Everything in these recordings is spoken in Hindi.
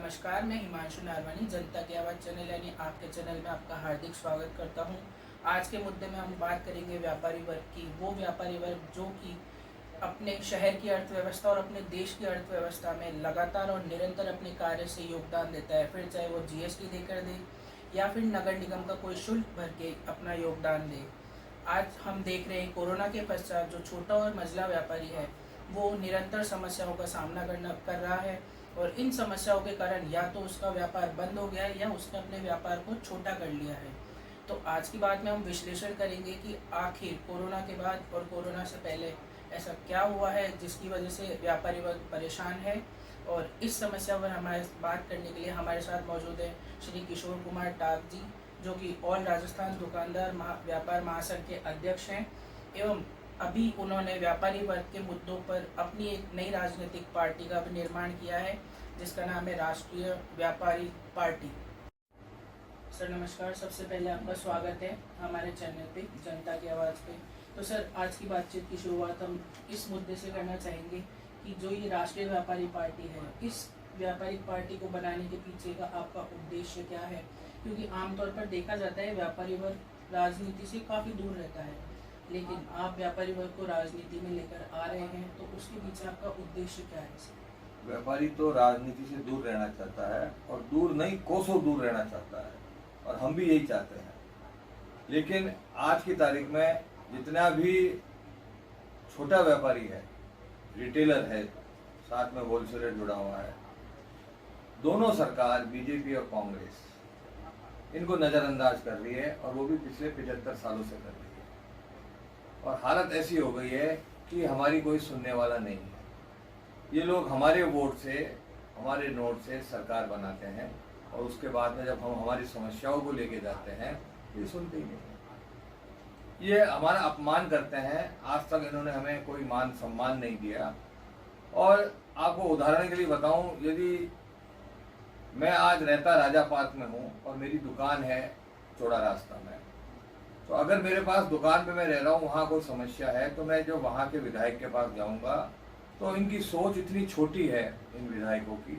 नमस्कार, मैं हिमांशु नारवानी जनता की आवाज़ चैनल यानी आपके चैनल में आपका हार्दिक स्वागत करता हूं। आज के मुद्दे में हम बात करेंगे व्यापारी वर्ग की। वो व्यापारी वर्ग जो कि अपने शहर की अर्थव्यवस्था और अपने देश की अर्थव्यवस्था में लगातार और निरंतर अपने कार्य से योगदान देता है, फिर चाहे वो जीएसटी देकर दे या फिर नगर निगम का कोई शुल्क भर के अपना योगदान दे। आज हम देख रहे हैं कोरोना के पश्चात जो छोटा और मझला व्यापारी है वो निरंतर समस्याओं का सामना कर रहा है और इन समस्याओं के कारण या तो उसका व्यापार बंद हो गया है या उसने अपने व्यापार को छोटा कर लिया है। तो आज की बात में हम विश्लेषण करेंगे कि आखिर कोरोना के बाद और कोरोना से पहले ऐसा क्या हुआ है जिसकी वजह से व्यापारी वर्ग परेशान है। और इस समस्या पर हमारे बात करने के लिए हमारे साथ मौजूद है श्री किशोर कुमार टाक जी, जो कि ऑल राजस्थान दुकानदार व्यापार महासंघ के अध्यक्ष हैं एवं अभी उन्होंने व्यापारी वर्ग के मुद्दों पर अपनी एक नई राजनीतिक पार्टी का भी निर्माण किया है जिसका नाम है राष्ट्रीय व्यापारी पार्टी। सर नमस्कार, सबसे पहले आपका स्वागत है हमारे चैनल पे जनता की आवाज़ पे। तो सर आज की बातचीत की शुरुआत हम इस मुद्दे से करना चाहेंगे कि जो ये राष्ट्रीय व्यापारी पार्टी है, इस व्यापारिक पार्टी को बनाने के पीछे का आपका उद्देश्य क्या है? क्योंकि आमतौर पर देखा जाता है व्यापारी वर्ग राजनीति से काफ़ी दूर रहता है, लेकिन आप व्यापारी वर्ग को राजनीति में लेकर आ रहे हैं, तो उसके पीछे आपका उद्देश्य क्या है सर? व्यापारी तो राजनीति से दूर रहना चाहता है और दूर नहीं कोसों दूर रहना चाहता है और हम भी यही चाहते हैं। लेकिन आज की तारीख में जितना भी छोटा व्यापारी है, रिटेलर है, साथ में होलसेलर जुड़ा हुआ है, दोनों सरकार बीजेपी और कांग्रेस इनको नज़रअंदाज कर रही है और वो भी पिछले 75 सालों से कर रही है। और हालत ऐसी हो गई है कि हमारी कोई सुनने वाला नहीं है। ये लोग हमारे वोट से, हमारे नोट से सरकार बनाते हैं और उसके बाद में जब हम हमारी समस्याओं को लेके जाते हैं ये सुनते ही नहीं है। ये हमारा अपमान करते हैं। आज तक इन्होंने हमें कोई मान सम्मान नहीं दिया। और आपको उदाहरण के लिए बताऊं, यदि मैं आज रहता राजा पार्क में हूँ और मेरी दुकान है चौड़ा रास्ता में, तो अगर मेरे पास दुकान पे मैं रह रहा हूँ, वहाँ कोई समस्या है, तो मैं जो वहाँ के विधायक के पास जाऊँगा तो इनकी सोच इतनी छोटी है इन विधायकों की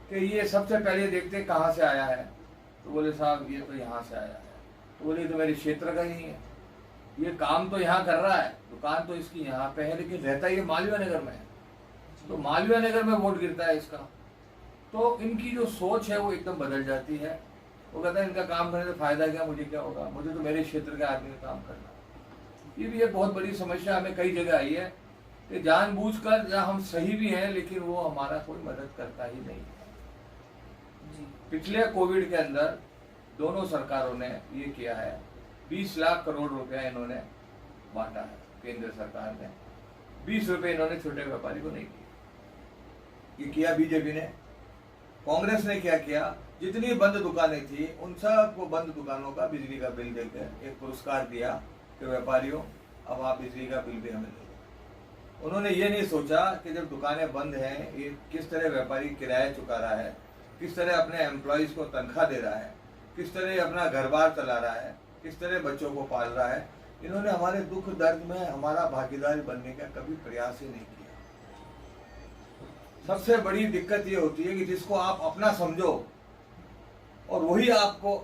कि ये सबसे पहले देखते कहाँ से आया है। तो बोले साहब ये तो यहाँ से आया है। तो बोले तो मेरे क्षेत्र का ही है, ये काम तो यहाँ कर रहा है, दुकान तो इसकी यहाँ पे है, लेकिन रहता ये मालवीय नगर में है, तो मालवीय नगर में वोट गिरता है इसका। तो इनकी जो सोच है वो एकदम बदल जाती है। वो कहता है इनका काम करने से फायदा क्या, मुझे क्या होगा, मुझे तो मेरे क्षेत्र के आदमी का काम करना। ये भी एक बहुत बड़ी समस्या हमें कई जगह आई है कि जानबूझकर जहाँ हम सही भी हैं लेकिन वो हमारा कोई मदद करता ही नहीं है। पिछले कोविड के अंदर दोनों सरकारों ने ये किया है, 20 लाख करोड़ रुपया इन्होंने बांटा है। केंद्र सरकार ने 20 रुपये इन्होंने छोटे व्यापारी को नहीं किए। ये किया बीजेपी ने। कांग्रेस ने क्या किया, जितनी बंद दुकानें थी उन सबको बंद दुकानों का बिजली का बिल देकर एक पुरस्कार दिया कि व्यापारियों अब आप बिजली का बिल भी हमें दे दो। उन्होंने ये नहीं सोचा कि जब दुकानें बंद हैं, ये किस तरह व्यापारी किराया चुका रहा है, किस तरह अपने एम्प्लॉयज को तनख्वाह दे रहा है, किस तरह अपना घर बार चला रहा है, किस तरह बच्चों को पाल रहा है। इन्होंने हमारे दुख दर्द में हमारा भागीदार बनने का कभी प्रयास ही नहीं किया। सबसे बड़ी दिक्कत ये होती है कि जिसको आप अपना समझो और वही आपको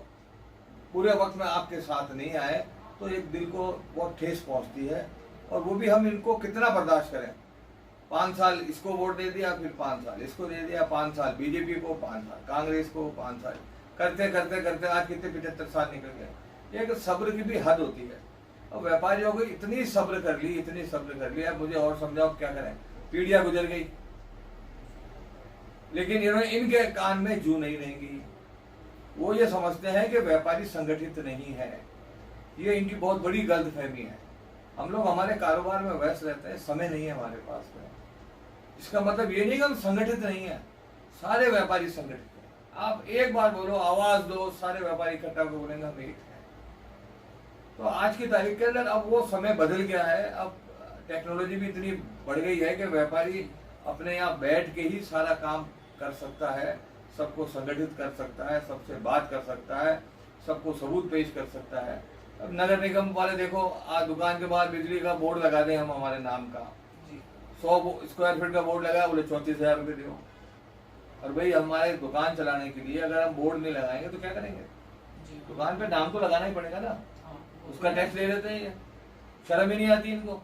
पूरे वक्त में आपके साथ नहीं आए, तो एक दिल को बहुत ठेस पहुंचती है। और वो भी हम इनको कितना बर्दाश्त करें। 5 साल इसको वोट दे दिया, फिर 5 साल इसको दे दिया, 5 साल बीजेपी को, 5 साल कांग्रेस को, 5 साल करते करते करते आज कितने 75 साल निकल गए। एक सब्र की भी हद होती है। और व्यापारियों को इतनी सब्र कर ली, इतनी सब्र कर ली। अब मुझे और समझाओ क्या करें, पीढ़ियां गुजर गई लेकिन इन्होंने इनके कान में जू नहीं रहेंगी। वो ये समझते हैं कि व्यापारी संगठित नहीं है। ये इनकी बहुत बड़ी गलतफहमी है। हम लोग हमारे कारोबार में व्यस्त रहते हैं, समय नहीं है हमारे पास में। इसका मतलब ये नहीं कि हम संगठित नहीं है, सारे व्यापारी संगठित हैं। आप एक बार बोलो, आवाज दो, सारे व्यापारी इकट्ठा होकर बोलेंगे हम एक हैं। तो आज की तारीख के अंदर अब वो समय बदल गया है। अब टेक्नोलॉजी भी इतनी बढ़ गई है कि व्यापारी अपने यहाँ बैठ के ही सारा काम कर सकता है, सबको संगठित कर सकता है, सबसे बात कर सकता है, सबको सबूत पेश कर सकता है। अब नगर निगम वाले देखो, आज दुकान के बाहर बिजली का बोर्ड लगा दें हम हमारे नाम का, 100 स्क्वायर फीट का बोर्ड लगा, बोले 34,000 रुपये दो। और भाई हमारे दुकान चलाने के लिए अगर हम बोर्ड नहीं लगाएंगे तो क्या करेंगे? जी दुकान पे नाम तो लगाना ही पड़ेगा ना, हाँ, उसका टैक्स ले लेते हैं। ये शर्म ही नहीं आती इनको।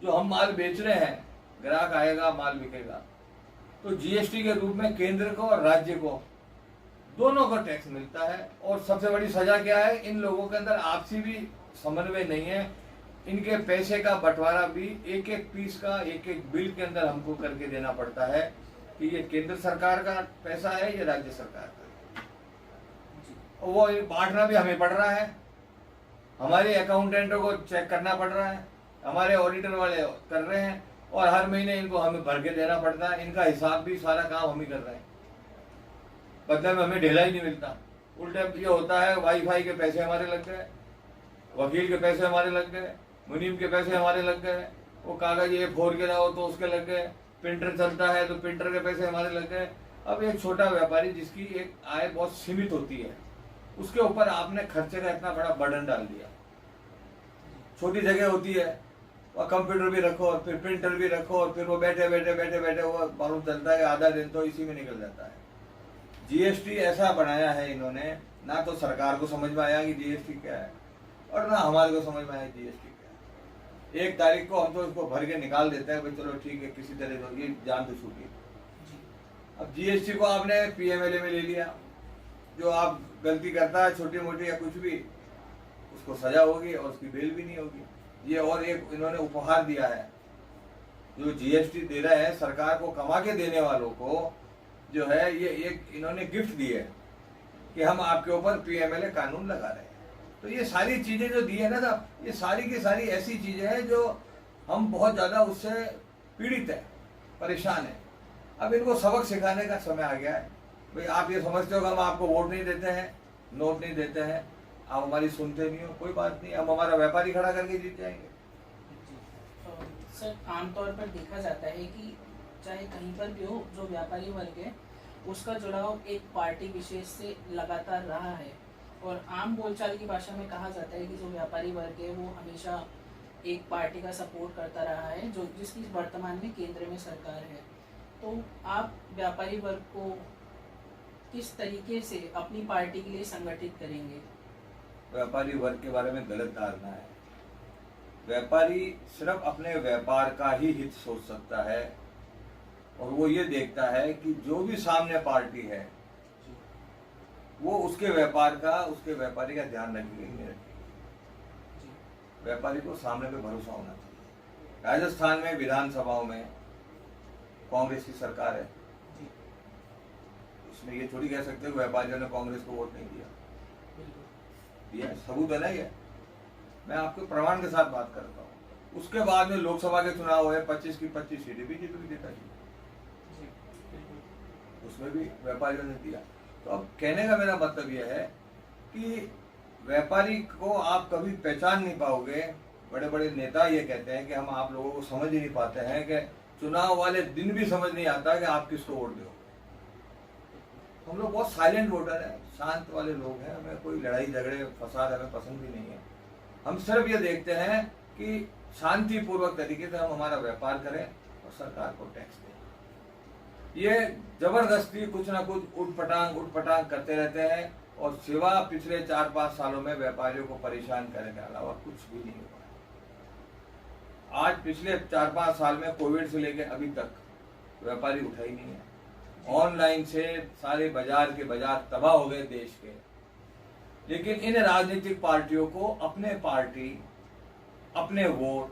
जो हम माल बेच रहे हैं, ग्राहक आएगा, माल बिकेगा, तो जीएसटी के रूप में केंद्र को और राज्य को दोनों को टैक्स मिलता है। और सबसे बड़ी सजा क्या है? इन लोगों के अंदर आपसी भी समन्वय नहीं है। इनके पैसे का बंटवारा भी एक एक पीस का, एक एक बिल के अंदर हमको करके देना पड़ता है कि ये केंद्र सरकार का पैसा है, ये राज्य सरकार का है। और वो बांटना भी हमें पड़ रहा है, हमारे अकाउंटेंटों को चेक करना पड़ रहा है, हमारे ऑडिटर वाले कर रहे हैं, और हर महीने इनको हमें भर के देना पड़ता है। इनका हिसाब भी सारा काम हम ही कर रहे हैं, बदले में हमें ढेला ही नहीं मिलता। उल्टे ये होता है, वाईफाई के पैसे हमारे लग गए, वकील के पैसे हमारे लग गए, मुनीम के पैसे हमारे लग गए, वो कागज ये फोड़ के लाओ तो उसके लग गए, प्रिंटर चलता है तो प्रिंटर के पैसे हमारे लग गए। अब एक छोटा व्यापारी जिसकी एक आय बहुत सीमित होती है, उसके ऊपर आपने खर्चे का इतना बड़ा बर्डन डाल दिया। छोटी जगह होती है, और कंप्यूटर भी रखो और फिर प्रिंटर भी रखो, और फिर वो बैठे बैठे वो मालूम चलता है आधा दिन तो इसी में निकल जाता है। जीएसटी ऐसा बनाया है इन्होंने, ना तो सरकार को समझ में आया कि जीएसटी क्या है, और ना हमारे को समझ में आया जीएसटी क्या है। 1 तारीख को हम तो इसको भर के निकाल देते हैं, भाई चलो ठीक है, किसी तरह तो ये जान तो छूटी। अब जीएसटी को आपने पीएमएलए में ले लिया, जो आप गलती करता है छोटी मोटी या कुछ भी, उसको सजा होगी और उसकी बेल भी नहीं होगी। ये और एक इन्होंने उपहार दिया है, जो जीएसटी दे रहे हैं सरकार को कमा के देने वालों को, जो है ये एक इन्होंने गिफ्ट दी है कि हम आपके ऊपर पीएमएलए कानून लगा रहे हैं। तो ये सारी चीजें जो दी है ना साहब, ये सारी की सारी ऐसी चीजें हैं जो हम बहुत ज्यादा उससे पीड़ित है, परेशान है। अब इनको सबक सिखाने का समय आ गया है। भाई आप ये समझते हो कि हम आपको वोट नहीं देते हैं, नोट नहीं देते हैं, आप हमारी सुनते नहीं हो, कोई बात नहीं, हम हमारा व्यापारी खड़ा करके जीत जाएंगे। सर आमतौर पर देखा जाता है कि चाहे कहीं पर भी हो, जो व्यापारी वर्ग है उसका जुड़ाव एक पार्टी विशेष से लगातार रहा है, और आम बोलचाल की भाषा में कहा जाता है कि जो व्यापारी वर्ग है वो हमेशा एक पार्टी का सपोर्ट करता रहा है, जो जिसकी वर्तमान में केंद्र में सरकार है। तो आप व्यापारी वर्ग को किस तरीके से अपनी पार्टी के लिए संगठित करेंगे? व्यापारी वर्ग के बारे में गलत धारणा है। व्यापारी सिर्फ अपने व्यापार का ही हित सोच सकता है, और वो ये देखता है कि जो भी सामने पार्टी है वो उसके व्यापार का, उसके व्यापारी का ध्यान रखेगी नहीं रखेगी। व्यापारी को सामने पे भरोसा होना चाहिए। राजस्थान में विधानसभाओं में कांग्रेस की सरकार है, इसमें ये थोड़ी कह सकते हो व्यापारियों ने कांग्रेस को वोट नहीं दिया, दिया सबूत है ना ये, मैं आपको प्रमाण के साथ बात करता हूँ। उसके बाद में लोकसभा के चुनाव हुए, 25 की 25 सीटें बीजेपी की जीता, उसमें भी व्यापारियों ने दिया। तो अब कहने का मेरा मतलब यह है कि व्यापारी को आप कभी पहचान नहीं पाओगे। बड़े बड़े नेता ये कहते हैं कि हम आप लोगों को समझ ही नहीं पाते हैं, कि चुनाव वाले दिन भी समझ नहीं आता कि आप किसको वोट दो। हम लोग बहुत साइलेंट वोटर हैं, शांत वाले लोग हैं, हमें कोई लड़ाई झगड़े फसाद हमें पसंद भी नहीं है। हम सिर्फ ये देखते हैं कि शांतिपूर्वक तरीके से हम हमारा व्यापार करें और सरकार को टैक्स दें। ये जबरदस्ती कुछ ना कुछ उठपटांग करते रहते हैं, और सिवा पिछले 4-5 सालों में व्यापारियों को परेशान करने के अलावा कुछ भी नहीं हुआ। आज पिछले 4-5 साल में कोविड से लेकर अभी तक व्यापारी उठा ही नहीं है। ऑनलाइन से सारे बाजार के बाजार तबाह हो गए देश के। लेकिन इन राजनीतिक पार्टियों को अपने पार्टी, अपने वोट,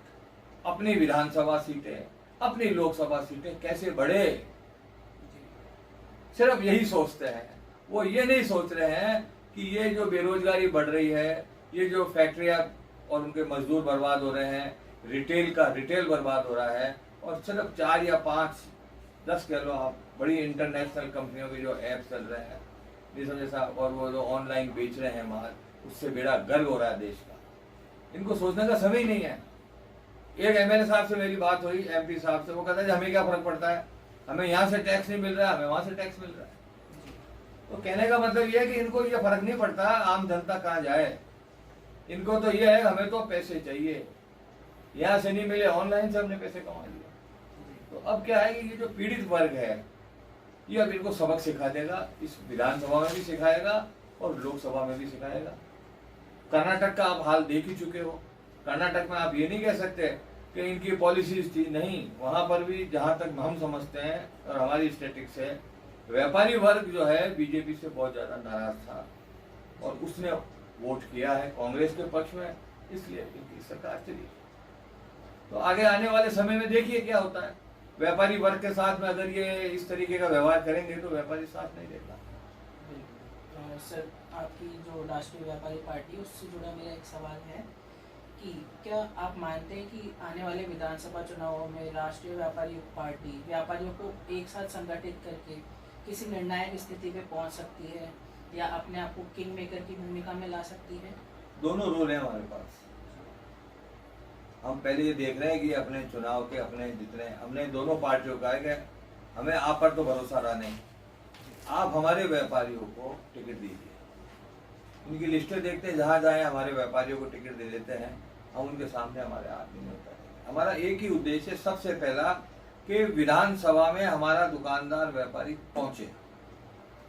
अपनी विधानसभा सीटें, अपनी लोकसभा सीटें कैसे बढ़े, सिर्फ यही सोचते हैं। वो ये नहीं सोच रहे हैं कि ये जो बेरोजगारी बढ़ रही है, ये जो फैक्ट्रियां और उनके मजदूर बर्बाद हो रहे हैं, रिटेल बर्बाद हो रहा है, और सिर्फ 4 या 5, 10 कह लो आप, बड़ी इंटरनेशनल कंपनियों के जो ऐप चल रहे हैं जैसा, और वो जो ऑनलाइन बेच रहे हैं माल, उससे बेड़ा गर्क हो रहा है देश का। इनको सोचने का समय ही नहीं है। एक एमएलए साहब से मेरी बात हुई, एमपी साहब से, वो कहता है हमें क्या फर्क पड़ता है, हमें यहाँ से टैक्स नहीं मिल रहा है, हमें वहां से टैक्स मिल रहा है। तो कहने का मतलब ये है कि इनको ये फर्क नहीं पड़ता आम जनता कहाँ जाए, इनको तो ये है हमें तो पैसे चाहिए, यहाँ से नहीं मिले ऑनलाइन से हमने पैसे कमा लिए। तो अब क्या है कि ये जो पीड़ित वर्ग है, ये अब इनको सबक सिखा देगा, इस विधानसभा में भी सिखाएगा और लोकसभा में भी सिखाएगा। कर्नाटक का आप हाल देख ही चुके हो। कर्नाटक में आप ये नहीं कह सकते कि इनकी पॉलिसीज थी, नहीं, वहां पर भी जहां तक हम समझते हैं और हमारी स्टैटिक्स है, व्यापारी वर्ग जो है बीजेपी से बहुत ज्यादा नाराज था और उसने वोट किया है कांग्रेस के पक्ष में, इसलिए इनकी सरकार चली। तो आगे आने वाले समय में देखिए क्या होता है। व्यापारी वर्ग के साथ में अगर ये इस तरीके का व्यवहार करेंगे तो व्यापारी साथ नहीं देगा। सर, आपकी जो राष्ट्रीय व्यापारी पार्टी उससे जुड़ा मेरा एक सवाल है कि क्या आप मानते हैं कि आने वाले विधानसभा चुनावों में राष्ट्रीय व्यापारी पार्टी व्यापारियों को एक साथ संगठित करके किसी निर्णायक स्थिति पे पहुंच सकती है या अपने आप को किंग मेकर की भूमिका में ला सकती है? दोनों रोल है हमारे पास। हम पहले ये देख रहे हैं कि अपने चुनाव के अपने जितने हमने दोनों पार्टियों का है कि हमें आप पर तो भरोसा रहा नहीं, आप हमारे व्यापारियों को टिकट दीजिए। उनकी लिस्टें देखते हैं, जहाँ जाए हमारे व्यापारियों को टिकट दे देते हैं, हम उनके सामने हमारे आदमी नहीं होता है। हमारा एक ही उद्देश्य है, सबसे पहला कि विधानसभा में हमारा दुकानदार व्यापारी पहुंचे,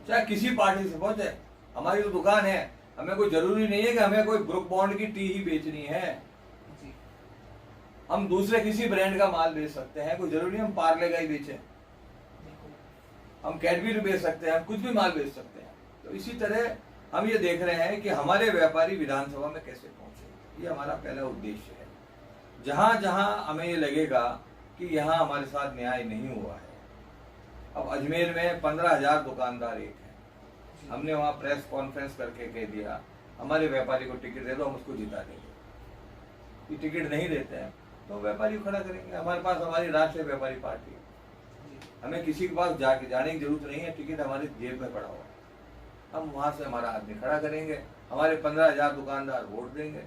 चाहे किसी पार्टी से पहुंचे। हमारी तो दुकान है, हमें कोई जरूरी नहीं है कि हमें कोई ब्रुक बॉन्ड की टी ही बेचनी है। हम दूसरे किसी ब्रांड का माल बेच सकते हैं, कोई जरूरी नहीं हम पार्ले का ही बेचें, हम कैडबरी बेच सकते हैं, हम कुछ भी माल बेच सकते हैं। तो इसी तरह हम ये देख रहे हैं कि हमारे व्यापारी विधानसभा में कैसे पहुंचे, ये हमारा पहला उद्देश्य है। जहां जहां हमें ये लगेगा कि यहाँ हमारे साथ न्याय नहीं हुआ है, अब अजमेर में 15,000 दुकानदार एक हैं, हमने वहाँ प्रेस कॉन्फ्रेंस करके कह दिया हमारे व्यापारी को टिकट दे दो, हम उसको जिता देंगे। ये टिकट नहीं देते हैं तो व्यापारी को खड़ा करेंगे। हमारे पास हमारी राष्ट्रीय व्यापारी पार्टी है, हमें किसी के पास जाने की जरूरत नहीं है, टिकट हमारे जेब में पड़ा हुआ है, हम वहाँ से हमारा आदमी खड़ा करेंगे, हमारे 15,000 दुकानदार वोट देंगे,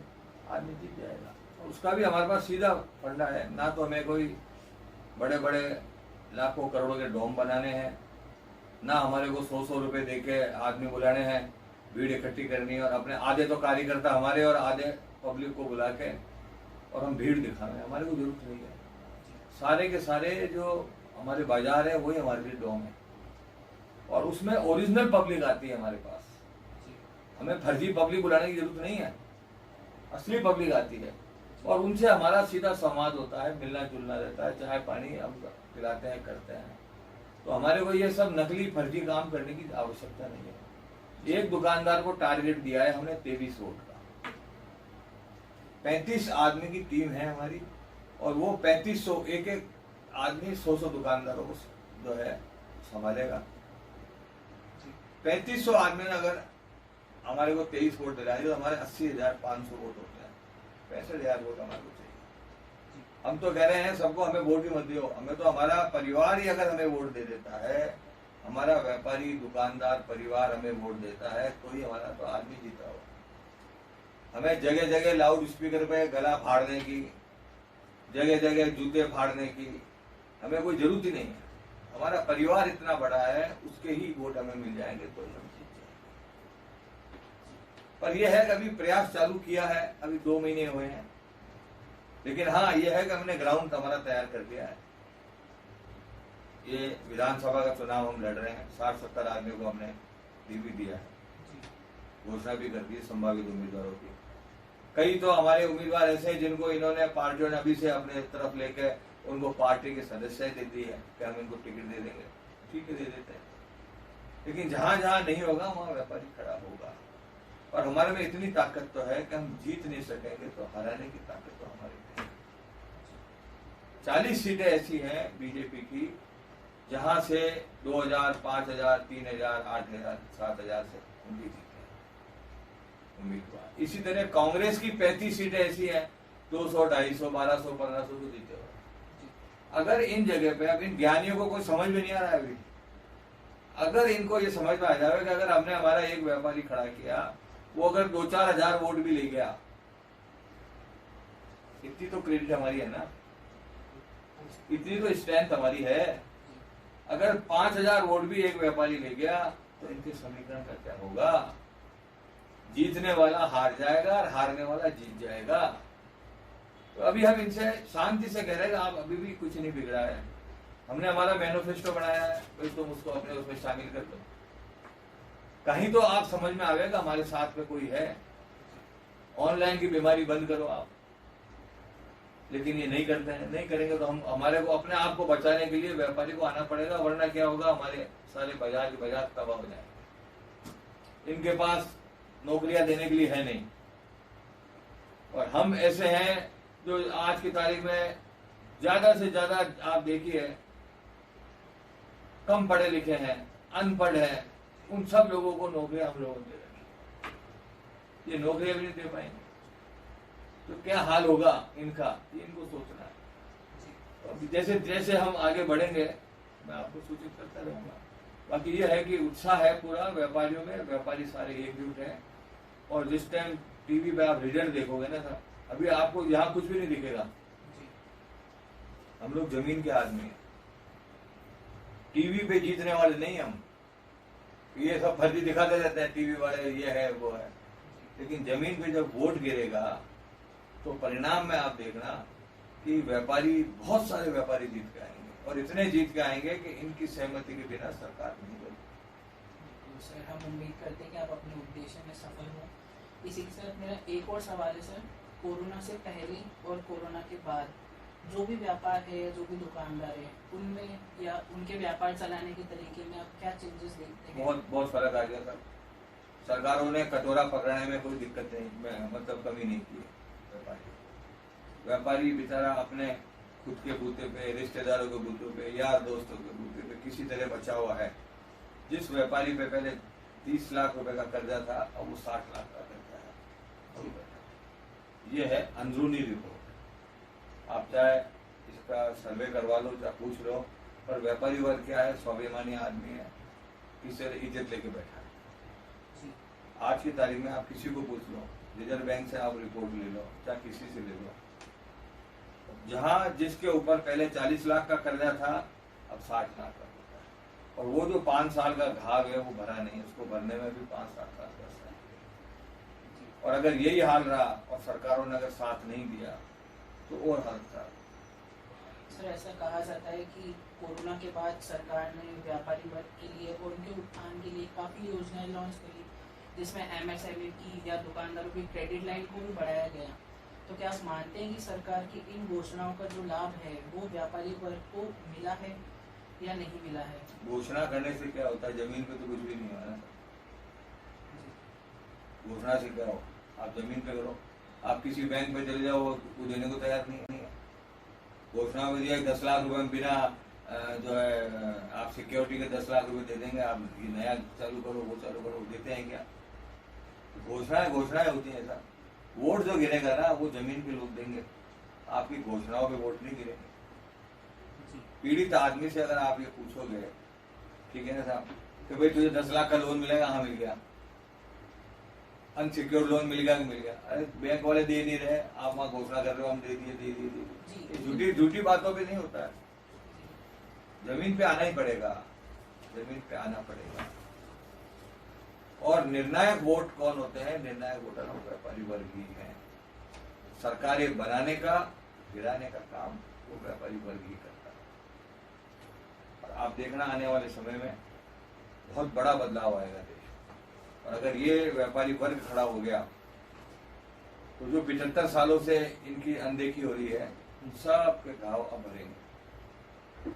आदमी जीत जाएगा। और उसका भी हमारे पास सीधा फंडा है, ना तो हमें कोई बड़े बड़े लाखों करोड़ों के डोम बनाने हैं, ना हमारे को 100-100 रुपये दे के आदमी बुलाने हैं, भीड़ इकट्ठी करनी है और अपने आधे तो कार्यकर्ता हमारे और आधे पब्लिक को बुला के और हम भीड़ दिखाना है, हमारे को जरूरत नहीं है। सारे के सारे जो हमारे बाजार है वही हमारे लिए डोम है और उसमें ओरिजिनल पब्लिक आती है हमारे पास। हमें फर्जी पब्लिक बुलाने की जरूरत नहीं है, असली पब्लिक आती है और उनसे हमारा सीधा संवाद होता है, मिलना जुलना रहता है, चाय पानी हम पिलाते हैं, करते हैं। तो हमारे को ये सब नकली फर्जी काम करने की आवश्यकता नहीं है। एक दुकानदार को टारगेट दिया है हमने 23 वोट का, 35 आदमी की टीम है हमारी और वो 3500 एक आदमी 100 दुकानदारों को जो है संभालेगा। 3500 आदमी ने अगर हमारे को 23 वोट दिलाए तो हमारे 80,500 वोट होते हैं, 65,000 वोट हमारे को चाहिए। हम तो कह रहे हैं सबको हमें वोट ही मत दियो, हमें तो हमारा परिवार ही अगर हमें वोट दे देता है, हमारा व्यापारी दुकानदार परिवार हमें वोट देता है तो ही हमारा तो आदमी जीता हो। हमें जगह जगह लाउड स्पीकर पे गला फाड़ने की, जगह जगह जूते फाड़ने की हमें कोई जरूरत ही नहीं है। हमारा परिवार इतना बड़ा है, उसके ही वोट हमें मिल जाएंगे तो हम जीत जाएंगे। पर यह है कि अभी प्रयास चालू किया है, अभी 2 महीने हुए हैं, लेकिन हाँ यह है कि हमने ग्राउंड हमारा तैयार कर दिया है। ये विधानसभा का चुनाव हम लड़ रहे हैं, 60-70 आदमियों को हमने भी दिया है, घोषणा भी कर दी संभावित उम्मीदवारों की। कई तो हमारे उम्मीदवार ऐसे हैं जिनको इन्होंने पार्टियों ने अभी से अपने तरफ लेके उनको पार्टी के सदस्य दे दी है कि हम इनको टिकट दे देंगे, ठीक है दे देते हैं। लेकिन जहां जहां नहीं होगा वहां व्यापारी खड़ा होगा और हमारे में इतनी ताकत तो है कि हम जीत नहीं सकेंगे तो हराने की ताकत तो हमारी है। 40 सीटें ऐसी हैं बीजेपी की जहां से 2,000, 5,000, 3,000, 8,000, 7,000 से हम जीते हैं उम्मीदवार। इसी तरह कांग्रेस की 35 सीटें ऐसी हैं 200, 250, 1200, 1500 को जीते हुए। अगर इन जगह पे अब इन ज्ञानियों को कोई समझ में नहीं आ रहा है अभी, अगर इनको ये समझ में आ जाए कि अगर हमने हमारा एक व्यापारी खड़ा किया, वो अगर 2-4 हजार वोट भी ले गया, इतनी तो क्रेडिट हमारी है ना, इतनी तो स्ट्रेंथ हमारी है। अगर 5,000 वोट भी एक व्यापारी ले गया तो इनके समीकरण का क्या होगा? जीतने वाला हार जाएगा और हारने वाला जीत जाएगा। तो अभी हम इनसे शांति से कह रहे हैं कि आप अभी भी कुछ नहीं बिगड़ा है, हमने हमारा मैनिफेस्टो बनाया है, भाई तुम उसको अपने उसमें शामिल कर दो। कहीं तो आप समझ में आवेगा हमारे साथ में कोई है। ऑनलाइन की बीमारी बंद करो आप, लेकिन ये नहीं करते हैं। नहीं करेंगे तो हम हमारे को अपने आप को बचाने के लिए व्यापारी को आना पड़ेगा, वरना क्या होगा, हमारे सारे बाजार के बाजार तबाह हो जाएंगे। इनके पास नौकरियां देने के लिए है नहीं, और हम ऐसे हैं जो आज की तारीख में ज्यादा से ज्यादा आप देखिए कम पढ़े लिखे हैं, अनपढ़ हैं, उन सब लोगों को नौकरियां हम लोगों ने दे रखी। ये नौकरियां भी नहीं दे पाएंगे तो क्या हाल होगा इनका, ये इनको सोचना है। तो जैसे जैसे हम आगे बढ़ेंगे मैं आपको सूचित करता रहूंगा। बाकी ये है कि उत्साह है पूरा व्यापारियों में, व्यापारी सारे एकजुट हैं। और जिस टाइम टीवी पे आप रिजल्ट देखोगे ना सर, अभी आपको यहाँ कुछ भी नहीं दिखेगा। हम लोग जमीन के आदमी हैं, टीवी पे जीतने वाले नहीं हम। ये सब फर्जी दिखाते रहते हैं टीवी वाले, ये है वो है, लेकिन जमीन पे जब वोट गिरेगा तो परिणाम में आप देखना कि व्यापारी, बहुत सारे व्यापारी जीत के आएंगे, और इतने जीत के आएंगे कि इनकी सहमति के बिना सरकार नहीं बनेगी। सर हम उम्मीद करते हैं कि आप अपने उद्देश्य में सफल हो। इसी के साथ मेरा एक और सवाल है सर, कोरोना से पहले और कोरोना के बाद जो भी व्यापार है या जो भी दुकानदार है, उनमें या उनके व्यापार चलाने के तरीके में आप क्या चेंजेस देखते हैं? बहुत फर्क आ गया सर। सरकारों ने कटोरा पकड़ने में कोई दिक्कत नहीं, मतलब कमी नहीं की है। व्यापारी बेचारा अपने खुद के बूते पे, रिश्तेदारों के बूते पे, यार दोस्तों के बूते पे किसी तरह बचा हुआ है। जिस व्यापारी पे पहले 30 लाख रुपए का कर्जा था, अब वो 60 लाख का कर्जा है। ये है अंदरूनी रिपोर्ट। आप चाहे इसका सर्वे करवा लो, चाहे पूछ लो, पर व्यापारी वर्ग क्या है, स्वाभिमानी आदमी है, किसी तरह इज्जत लेके बैठा है। आज की तारीख में आप किसी को पूछ लो, रिजर्व बैंक से आप रिपोर्ट ले लो, चाहे किसी से ले लो, जहां जिसके ऊपर पहले 40 लाख का कर्जा था अब 60 लाख का होता है, और वो जो 5 साल का घाव है वो भरा नहीं, उसको भरने में भी 5-7 लाख पैसा है। और अगर यही हाल रहा और सरकारों ने अगर साथ नहीं दिया तो और हाल था। सर ऐसा कहा जाता है कि कोरोना के बाद सरकार ने व्यापारी वर्ग के लिए और उनके उत्थान के लिए काफ़ी योजनाएं लॉन्च करी, जिसमें एमएसएमई की या दुकानदारों की क्रेडिट लाइन को भी बढ़ाया गया। तो क्या आप मानते हैं कि सरकार की इन घोषणाओं का जो लाभ है वो व्यापारी वर्ग को मिला है या नहीं मिला है? घोषणा करने से क्या होता है, जमीन पे तो कुछ भी नहीं हो रहा। घोषणा से क्या हो, आप जमीन पे करो। आप किसी बैंक में चले जाओ, वो देने को तैयार नहीं है। घोषणा में दिया 10 लाख रुपए में बिना जो है आप सिक्योरिटी के 10 लाख रुपए दे देंगे, आप ये नया चालू करो, वो चालू करो, देते हैं क्या? घोषणाएं होती है। ऐसा वोट जो गिरेगा ना वो जमीन पे लोग देंगे, आपकी घोषणाओं पे वोट नहीं गिरेंगे। पीड़ित आदमी से अगर आप ये पूछोगे, ठीक है ना साहब, कि भाई तुझे 10 लाख का लोन मिलेगा, हाँ मिल गया। अनसिक्योर्ड लोन मिल गया कि मिल गया? अरे बैंक वाले दे नहीं रहे, आप वहाँ घोषणा कर रहे हो हम दे दिए। झूठी बातों पे नहीं होता है। जमीन पे आना ही पड़ेगा, जमीन पे आना पड़ेगा। और निर्णायक वोट कौन होते हैं? निर्णायक वोटर हम व्यापारी वर्ग ही हैं। सरकारें बनाने का, गिराने का काम वो व्यापारी वर्ग ही करता है। और आप देखना आने वाले समय में बहुत बड़ा बदलाव आएगा देश। और अगर ये व्यापारी वर्ग खड़ा हो गया तो जो 75 सालों से इनकी अनदेखी हो रही है, उन सब के घाव अब भरेंगे।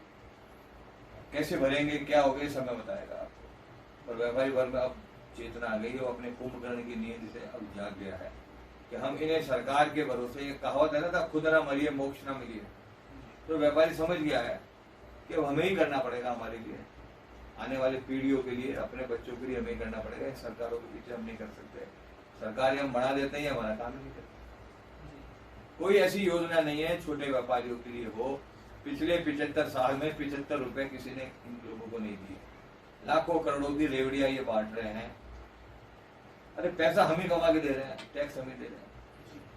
कैसे भरेंगे, क्या होगा, ये समय बताएगा आपको। और व्यापारी वर्ग में अब चेतना आ गई है, वो अपने कुंभकर्ण की नींद से अब जाग गया है कि हम इन्हें सरकार के भरोसे, ये कहावत है ना था, खुद ना मरिए मोक्ष ना मिलिए। तो व्यापारी समझ गया है कि अब हमें ही करना पड़ेगा, हमारे लिए, आने वाले पीढ़ियों के लिए, अपने बच्चों के लिए हमें ही करना पड़ेगा। सरकारों के पीछे हम नहीं कर सकते। सरकारें हम बना देते हैं, हमारा काम नहीं करते। कोई ऐसी योजना नहीं है छोटे व्यापारियों के लिए हो। पिछले 75 साल में 75 रुपए किसी ने इन लोगों को नहीं दिए। लाखों करोड़ों की रेवड़ियां ये बांट रहे हैं। अरे पैसा हम ही कमा के दे रहे हैं, टैक्स हम ही दे रहे हैं,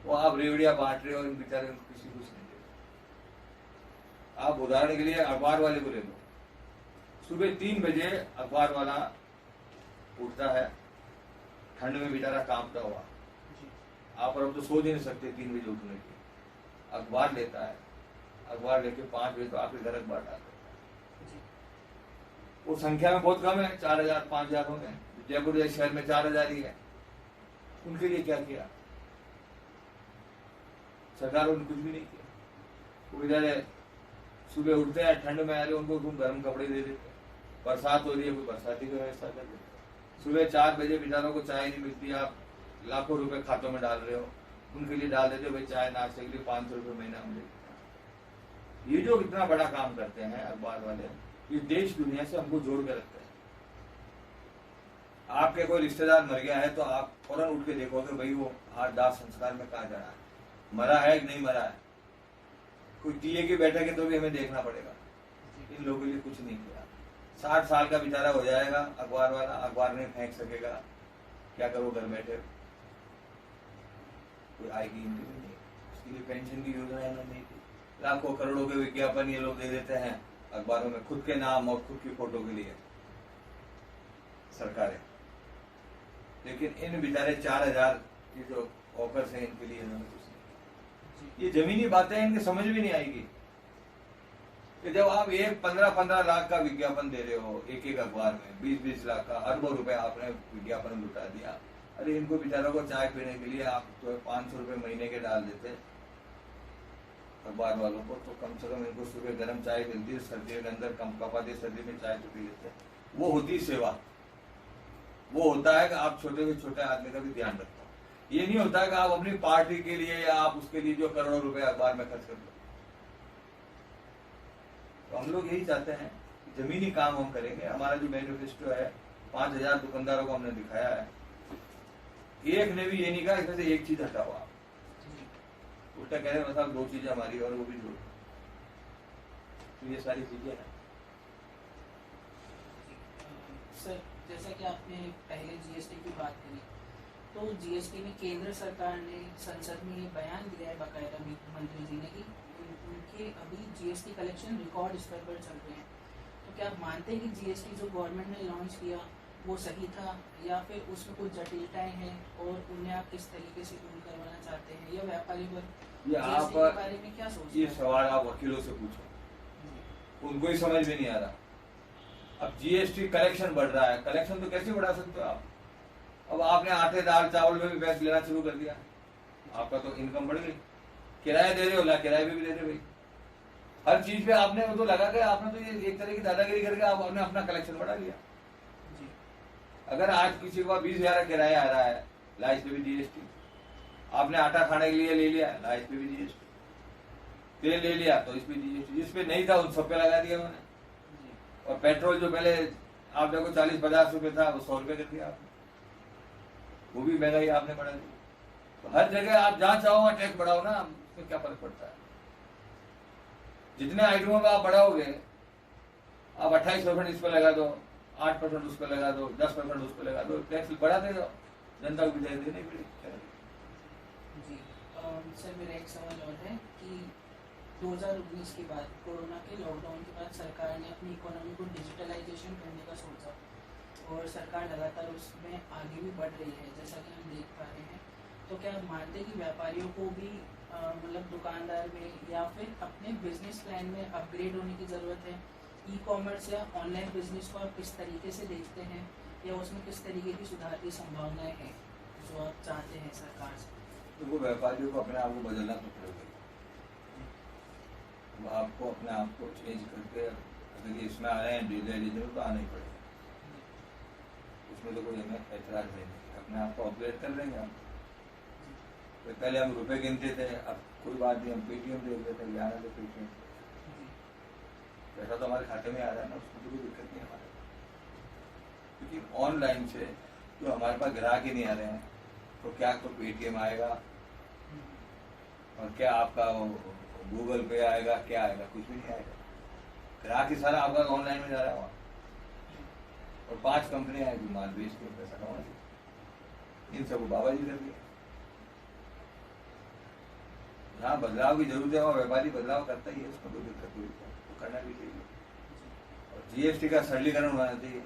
वो आप रेवड़ियां बांट रहे हो, इन बेचारे किसी कुछ नहीं दे रहे। आप उदाहरण के लिए अखबार वाले को ले लो। सुबह 3 बजे अखबार वाला उठता है, ठंड में बेचारा कांपता हुआ। आप और हम तो सो नहीं सकते 3 बजे उठने के। अखबार लेता है, अखबार लेके 5 बजे तो आपके घर अखबार डालता है। वो संख्या में बहुत कम है, 4,000 5,000 होंगे। जयपुर जैसे शहर में 4,000 ही है। उनके लिए क्या किया सरकार? ने कुछ भी नहीं किया। वो इधर सुबह उठते हैं ठंड में, आ रहे उनको तुम गर्म कपड़े दे देते, बरसात हो रही है कोई बरसाती की व्यवस्था कर देते। सुबह 4 बजे बेचारों को चाय नहीं मिलती, आप लाखों रुपए खातों में डाल रहे हो, उनके लिए डाल देते हो भाई चाय नाश्ते के लिए 500 रुपये महीना मिलेगा। ये जो इतना बड़ा काम करते हैं अखबार वाले, ये देश दुनिया से हमको जोड़ के रखते हैं। आपके कोई रिश्तेदार मर गया है तो आप फौरन उठ के देखोगे भाई वो आज दाह संस्कार में कहाँ जाना है, मरा है कि नहीं मरा है। कोई टीए की बैठक है तो भी हमें देखना पड़ेगा। इन लोगों के लिए कुछ नहीं किया। 60 साल का बेचारा हो जाएगा अखबार वाला, अखबार नहीं फेंक सकेगा, क्या करो घर बैठे, कोई आएगी इनकी भी नहीं। उसके लिए पेंशन की योजना इन्होंने नहीं की। लाखों करोड़ों के विज्ञापन ये लोग दे देते हैं अखबारों में, खुद के नाम और खुद की फोटो के लिए सरकारें। लेकिन इन बेचारे 4,000 ये जो ऑफर्स हैं इनके लिए इन्होंने कुछ नहीं। ये जमीनी बातें इनके समझ भी नहीं आएगी कि जब आप एक 15-15 लाख का विज्ञापन दे रहे हो एक एक अखबार में, 20-20 लाख का, अरबों रुपए आपने विज्ञापन लुटा दिया। अरे इनको बेचारों को चाय पीने के लिए आप तो 500 रुपये महीने के डाल देते अखबार वालों को, तो कम से कम इनको सुबह गर्म चाय मिलती है, सर्दी के अंदर कम कपाती, सर्दी में चाय तो पी लेते। वो होती सेवा। वो होता है कि आप छोटे से छोटे आदमी का भी ध्यान रखते हो। ये नहीं होता कि आप अपनी पार्टी के लिए या आप उसके लिए जो करोड़ों रुपए अखबार में खर्च कर दो। तो हम लोग यही चाहते हैं कि जमीनी काम हम करेंगे। हमारा जो मैनिफेस्टो है 5,000 दुकानदारों को हमने दिखाया है, एक ने भी ये नहीं कहा इसमें से एक चीज हटाओ आप। उल्टा कह रहे मतलब 2 चीजें हमारी और वो भी जोड़। तो ये सारी चीजें हैं। सर जैसा कि आपने पहले जीएसटी की बात करी, तो जीएसटी में केंद्र सरकार ने संसद में ये बयान दिया है बाकायदा मंत्री जी ने कि उनके अभी जीएसटी कलेक्शन रिकॉर्ड स्तर पर चल रहे हैं। तो क्या आप मानते हैं कि जीएसटी जो गवर्नमेंट ने लॉन्च किया वो सही था, या फिर उसमें कुछ जटिलताएं हैं और उन्हें आप किस तरीके से दूर करवाना चाहते हैं, या व्यापारी वर्ग ये आप जीएसटी के बारे में क्या सोचते हैं? ये सवाल आप वकीलों से पूछो, उनको ही समझ में नहीं आ रहा। अब जीएसटी कलेक्शन बढ़ रहा है, कलेक्शन तो कैसे बढ़ा सकते हो आप? अब आपने आटे दाल चावल में भी वैट लेना शुरू कर दिया, आपका तो इनकम बढ़ गई। किराया दे रहे हो, किराए पे भी दे रहे भाई, हर चीज पे आपने वो तो लगा के आपने तो ये एक तरह की दादागिरी करके आपने अपना कलेक्शन बढ़ा लिया। अगर आज किसी को 20,000 का किराया आ रहा है, ला इस पे भी जीएसटी। आपने आटा खाने के लिए ले लिया, ला इस पे भी जीएसटी। तेल ले लिया तो इस पे जीएसटी, जिस पे नहीं था उन सब पे लगा दिया उन्होंने। और पेट्रोल जो पहले आप देखो 40-50 रुपए था, वो 100 रुपए कर दिया आपने, वो भी महंगाई आपने बढ़ा दी। तो हर जगह आप जहां चाहो टैक्स बढ़ाओ ना, उसमें क्या फर्क पड़ता है? जितने आइटमों का आप बढ़ाओगे, आप 28% इस पर लगा दो, 8% उस पर लगा दो, 10% उस पर लगा दो, टैक्स बढ़ाते जाओ, जनता को भी देनी पड़ेगी। जी सर मेरा एक सवाल और है कि 2019 के बाद, कोरोना के लॉकडाउन के बाद सरकार ने अपनी इकोनॉमी को डिजिटलाइजेशन करने का सोचा और सरकार लगातार उसमें आगे भी बढ़ रही है जैसा कि हम देख पा रहे हैं। तो क्या आप मानते हैं कि व्यापारियों को भी मतलब दुकानदार में या फिर अपने बिजनेस प्लान में अपग्रेड होने की ज़रूरत है? ई कॉमर्स या ऑनलाइन बिजनेस को आप किस तरीके से देखते हैं, या उसमें किस तरीके की सुधार की संभावनाएं हैं जो आप चाहते हैं सरकार से? तो वो व्यापारियों को अपने आप को बदलना तो पड़ेगा। आपको अपने आप को चेंज करके, अगर इसमें आ रहे हैं डिजिटल तो आना ही पड़ेगा, उसमें तो कोई हमें ऐतराज नहीं। अपने आप को अपग्रेड कर लेंगे हम। तो पहले हम रुपए गिनते थे, अब कोई बात नहीं, हम पेटीएम दे देते थे, जाना तो पेटीएम पैसा तो हमारे खाते में आ रहा है ना, उसमें तो कोई दिक्कत नहीं हमारे। क्योंकि ऑनलाइन से जो हमारे पास ग्राहक ही नहीं आ रहे हैं, तो क्या तो पेटीएम आएगा और क्या आपका गूगल पे आएगा, क्या आएगा? कुछ भी नहीं आएगा। ग्राहक ही सारा आपका ऑनलाइन में जा रहा है वहाँ। और 5 कंपनियां हैं जो माल बेच के पैसा कमा, इन सबको बाबा जी कर दिया। जहाँ बदलाव की जरूरत है वहाँ व्यापारी बदलाव करता ही है, उसमें कोई दिक्कत नहीं है, तो करना भी चाहिए। और जीएसटी का सरलीकरण होना चाहिए,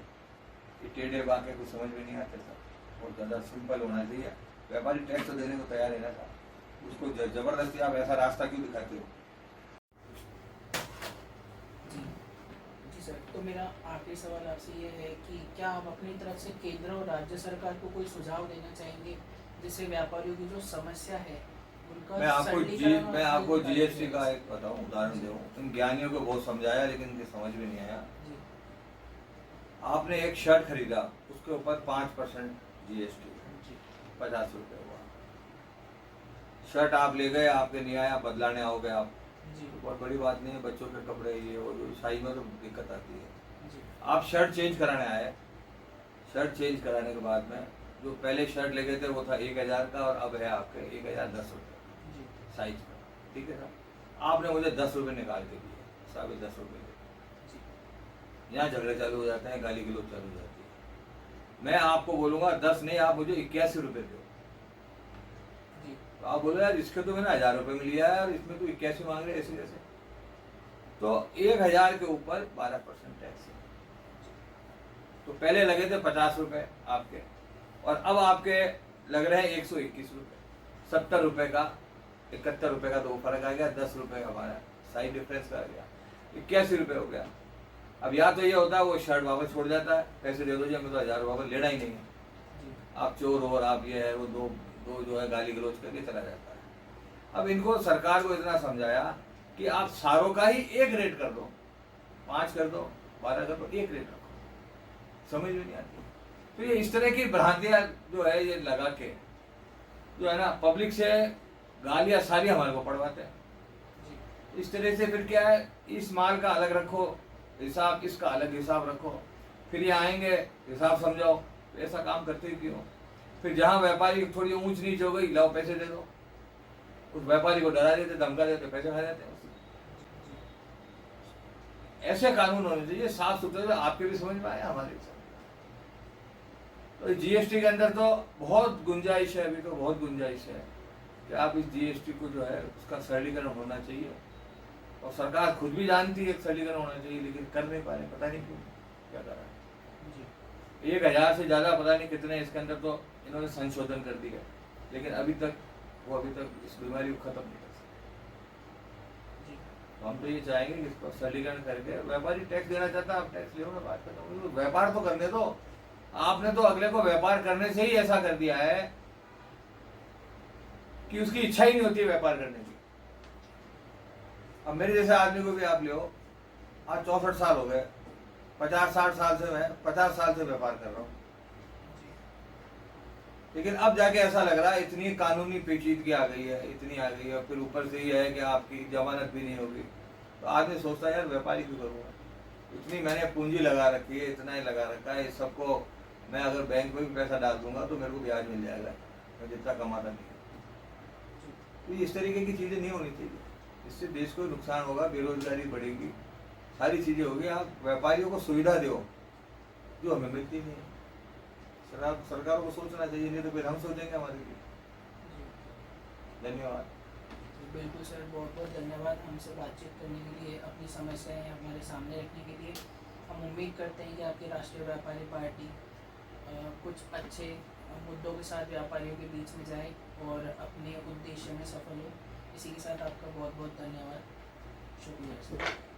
ये टेढ़े बांके कुछ समझ में नहीं आते था, बहुत ज़्यादा सिंपल होना चाहिए। व्यापारी टैक्स तो देने को तैयार है ना था, उसको जबरदस्ती आप ऐसा रास्ता क्यों दिखाते हो? जी सर, तो मेरा आखिरी सवाल आपसे ये है कि क्या आप अपनी तरफ से केंद्र और राज्य सरकार को कोई सुझाव देना चाहेंगे जिससे व्यापारियों की जो समस्या है उनका मैं सरलीकरण और हल आपको निकाला जीएसटी जाए? का एक बताऊं, उदाहरण दूं। इन ज्ञानियों को बहुत समझाया लेकिन इनकी समझ में नहीं आया। जी आपने एक शर्ट खरीदा, उसके ऊपर 5% जीएसटी, जी 50 रुपये हुआ। शर्ट आप ले गए, आपके नहीं आया, बदलाने आओगे आप, जी तो बहुत बड़ी बात नहीं है। बच्चों के कपड़े ये वो साइज में तो दिक्कत आती है। जी आप शर्ट चेंज कराने आए, शर्ट चेंज कराने के बाद में जो पहले शर्ट ले गए थे वो था 1000 का और अब है आपके 1010 रुपये जी साइज का, ठीक है ना। आपने मुझे 10 रुपये निकाल के दिए, साढ़े 10 रुपये जी यहाँ झगड़े चालू हो जाते हैं, गाली गलौज चालू हो जाती है। मैं आपको बोलूँगा 10 नहीं, आप मुझे 81 रुपये दो। जी तो आप बोलो यार इसके तो मैंने 1000 रुपये में लिया है और इसमें तो 81 मांग रहे ऐसे जैसे। तो 1000 के ऊपर 12% टैक्स है। तो पहले लगे थे 50 रुपये आपके, और अब आपके लग रहे हैं 121 रुपये। 70 रुपये का, 71 रुपये का तो फर्क आ गया, 10 रुपये हमारा साइड डिफरेंस का आ गया, 81 रुपये हो गया। अब या तो ये होता है वो शर्ट वापस छोड़ जाता है, पैसे दे दो जी, हमें तो 1000 वापस लेना ही नहीं है, जी आप चोर हो और आप ये है वो, दो जो है गाली गलौज करके चला जाता है। अब इनको सरकार को इतना समझाया कि आप सारों का ही एक रेट कर दो, 5 कर दो, 12 कर दो, एक रेट रखो। समझ में नहीं आती। तो ये इस तरह की भ्रांतियां जो है ये लगा के जो है ना पब्लिक से गालियां सारी हमारे को पड़वाते हैं। जी इस तरह से फिर क्या है, इस माल का अलग रखो हिसाब, इसका अलग हिसाब रखो, फिर ये आएंगे हिसाब समझाओ, तो ऐसा काम करते ही क्यों। फिर जहाँ व्यापारी थोड़ी ऊंच नीच हो गई, लाओ पैसे दे दो, उस व्यापारी को डरा देते, धमका देते, पैसे खा जाते हैं उससे। ऐसे कानून होने चाहिए साफ सुथरे, आपके भी समझ में आया, हमारे भी समझ में आया। तो जीएसटी के अंदर तो बहुत गुंजाइश है, अभी तो बहुत गुंजाइश है कि आप इस जीएसटी को जो है उसका सरलीकरण होना चाहिए। और सरकार खुद भी जानती है सरलीकरण होना चाहिए, लेकिन कर नहीं पा रहे, पता नहीं क्यों, क्या कर रहा है। जी 1000 से ज़्यादा पता नहीं कितने इसके अंदर तो इन्होंने संशोधन कर दिया, लेकिन अभी तक इस बीमारी को खत्म नहीं कर सकते। जी तो हम तो ये चाहेंगे कि इसको सरलीकरण करके, व्यापारी टैक्स देना चाहता है, आप टैक्स लो ना, बात करता हूँ, व्यापार तो करने दो। आपने तो अगले को व्यापार करने से ही ऐसा कर दिया है कि उसकी इच्छा ही नहीं होती है व्यापार करने की। अब मेरे जैसे आदमी को भी आप ले, आज 64 साल हो गए, 50-60 साल से मैं 50 साल से व्यापार कर रहा हूँ, लेकिन अब जाके ऐसा लग रहा है इतनी कानूनी पेचीदगी आ गई है, इतनी आ गई है, फिर ऊपर से ये है कि आपकी जमानत भी नहीं होगी, तो आदमी सोचता है यार व्यापारी क्यों करूँगा, इतनी मैंने पूंजी लगा रखी है, इतना ही लगा रखा है, इस सबको मैं अगर बैंक में भी पैसा डाल दूंगा तो मेरे को ब्याज मिल जाएगा, मैं जितना कमाता नहीं है। तो इस तरीके की चीज़ें नहीं होनी चाहिए, इससे देश को नुकसान होगा, बेरोजगारी बढ़ेगी, सारी चीज़ें होगी। आप व्यापारियों को सुविधा दो जो हमें मिलती नहीं है। सरकार को सोचना चाहिए, नहीं तो फिर हम सोचेंगे हमारे लिए। धन्यवाद। बिल्कुल सर, बहुत बहुत धन्यवाद हमसे बातचीत करने के लिए, अपनी समस्याएं हमारे सामने रखने के लिए। हम उम्मीद करते हैं कि आपकी राष्ट्रीय व्यापारी पार्टी कुछ अच्छे मुद्दों के साथ व्यापारियों के बीच में जाए और अपने उद्देश्य में सफल हो। इसी के साथ आपका बहुत बहुत धन्यवाद, शुक्रिया सर।